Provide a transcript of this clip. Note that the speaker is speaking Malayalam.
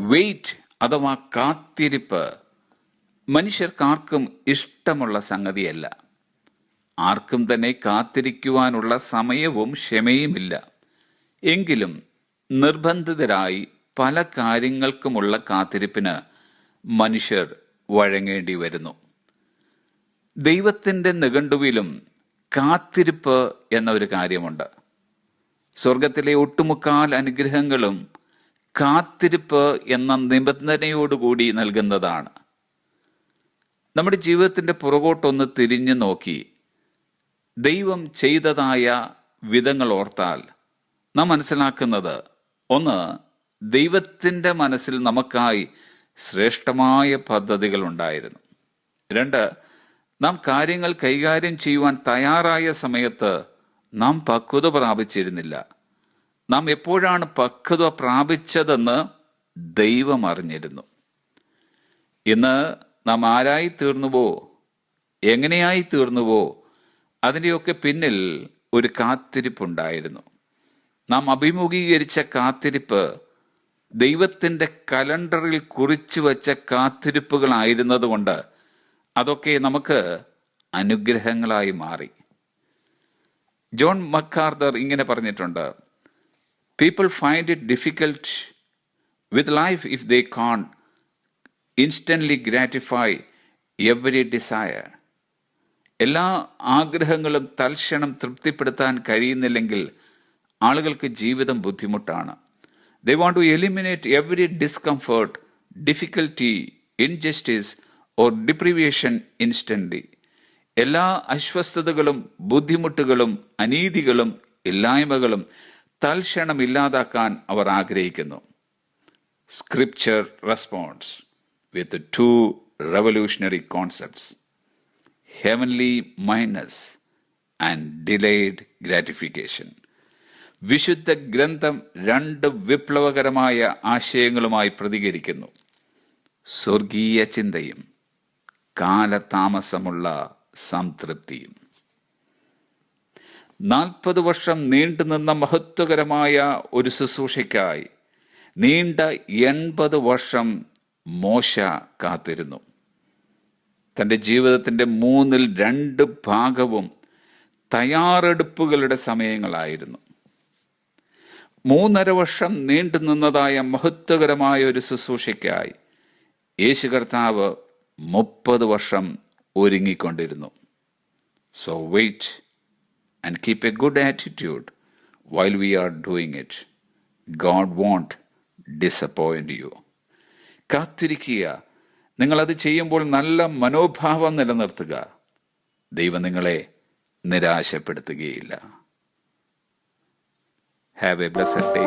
വെയിറ്റ് അഥവാ കാത്തിരിപ്പ് മനുഷ്യർക്കാർക്കും ഇഷ്ടമുള്ള സംഗതിയല്ല. ആർക്കും തന്നെ കാത്തിരിക്കുവാനുള്ള സമയവും ക്ഷമയുമില്ല. എങ്കിലും നിർബന്ധിതരായി പല കാര്യങ്ങൾക്കുമുള്ള കാത്തിരിപ്പിന് മനുഷ്യർ വഴങ്ങേണ്ടി വരുന്നു. ദൈവത്തിന്റെ നിഘണ്ടുവിലും കാത്തിരിപ്പ് എന്ന ഒരു കാര്യമുണ്ട്. സ്വർഗത്തിലെ ഒട്ടുമുക്കാൽ അനുഗ്രഹങ്ങളും കാത്തിരിപ്പ് എന്ന നിബന്ധനയോടുകൂടി നൽകുന്നതാണ്. നമ്മുടെ ജീവിതത്തിന്റെ പുറകോട്ടൊന്ന് തിരിഞ്ഞു നോക്കി ദൈവം ചെയ്തതായ വിധങ്ങൾ ഓർത്താൽ നാം മനസ്സിലാക്കുന്നത്, ഒന്ന്, ദൈവത്തിന്റെ മനസ്സിൽ നമുക്കായി ശ്രേഷ്ഠമായ പദ്ധതികൾ ഉണ്ടായിരുന്നു. രണ്ട്, നാം കാര്യങ്ങൾ കൈകാര്യം ചെയ്യുവാൻ തയ്യാറായ സമയത്ത് നാം പക്വത പ്രാപിച്ചിരുന്നില്ല. നാം എപ്പോഴാണ് പക്വത പ്രാപിച്ചതെന്ന് ദൈവം അറിഞ്ഞിരുന്നു. ഇന്ന് നാം ആരായി തീർന്നുവോ, എങ്ങനെയായി തീർന്നുവോ, അതിൻ്റെയൊക്കെ പിന്നിൽ ഒരു കാത്തിരിപ്പുണ്ടായിരുന്നു. നാം അഭിമുഖീകരിച്ച കാത്തിരിപ്പ് ദൈവത്തിന്റെ കലണ്ടറിൽ കുറിച്ചു വച്ച കാത്തിരിപ്പുകളായിരുന്നതുകൊണ്ട് അതൊക്കെ നമുക്ക് അനുഗ്രഹങ്ങളായി മാറി. ജോൺ മക്കാർദർ ഇങ്ങനെ പറഞ്ഞിട്ടുണ്ട്, people find it difficult with life if they can't instantly gratify every desire. എല്ലാ ആഗ്രഹങ്ങളും തൽക്ഷണം തൃപ്തിപ്പെടുത്താൻ കഴിയുന്നില്ലെങ്കിൽ ആളുകൾക്ക് ജീവിതം ബുദ്ധിമുട്ടാണ്. They want to eliminate every discomfort, difficulty, injustice or deprivation instantly. എല്ലാ അസ്വസ്ഥതകളും ബുദ്ധിമുട്ടുകളും അനീതികളും ഇല്ലായ്മകളും തൽക്ഷണം ഇല്ലാതാക്കാൻ അവർ ആഗ്രഹിക്കുന്നു. Scripture response with to revolutionary concepts: heavenly mindness and delayed gratification. വിശുദ്ധ ഗ്രന്ഥം രണ്ട് വിപ്ലവകരമായ ആശയങ്ങളുമായി പ്രതികരിക്കുന്നു: സ്വർഗീയ ചിന്തയും കാലതാമസമുള്ള സംതൃപ്തിയും. 40 വർഷം നീണ്ടുനിന്ന മഹത്വകരമായ ഒരു ശുശ്രൂഷയ്ക്കായി നീണ്ട 80 വർഷം മോശ കാത്തിരുന്നു. തന്റെ ജീവിതത്തിന്റെ 2/3 ഭാഗവും തയ്യാറെടുപ്പുകളുടെ സമയങ്ങളായിരുന്നു. 3.5 വർഷം നീണ്ടുനിന്നതായ മഹത്വകരമായ ഒരു ശുശ്രൂഷയ്ക്കായി യേശു കർത്താവ് 30 വർഷം ഒരുങ്ങിക്കൊണ്ടിരുന്നു. So wait and keep a good attitude while we are doing it. God won't disappoint you. കാത്തിരിക്കുക. നിങ്ങളത് ചെയ്യുമ്പോൾ നല്ല മനോഭാവം നിലനിർത്തുക. ദൈവം നിങ്ങളെ നിരാശപ്പെടുത്തുകയില്ല. Have a blessed day.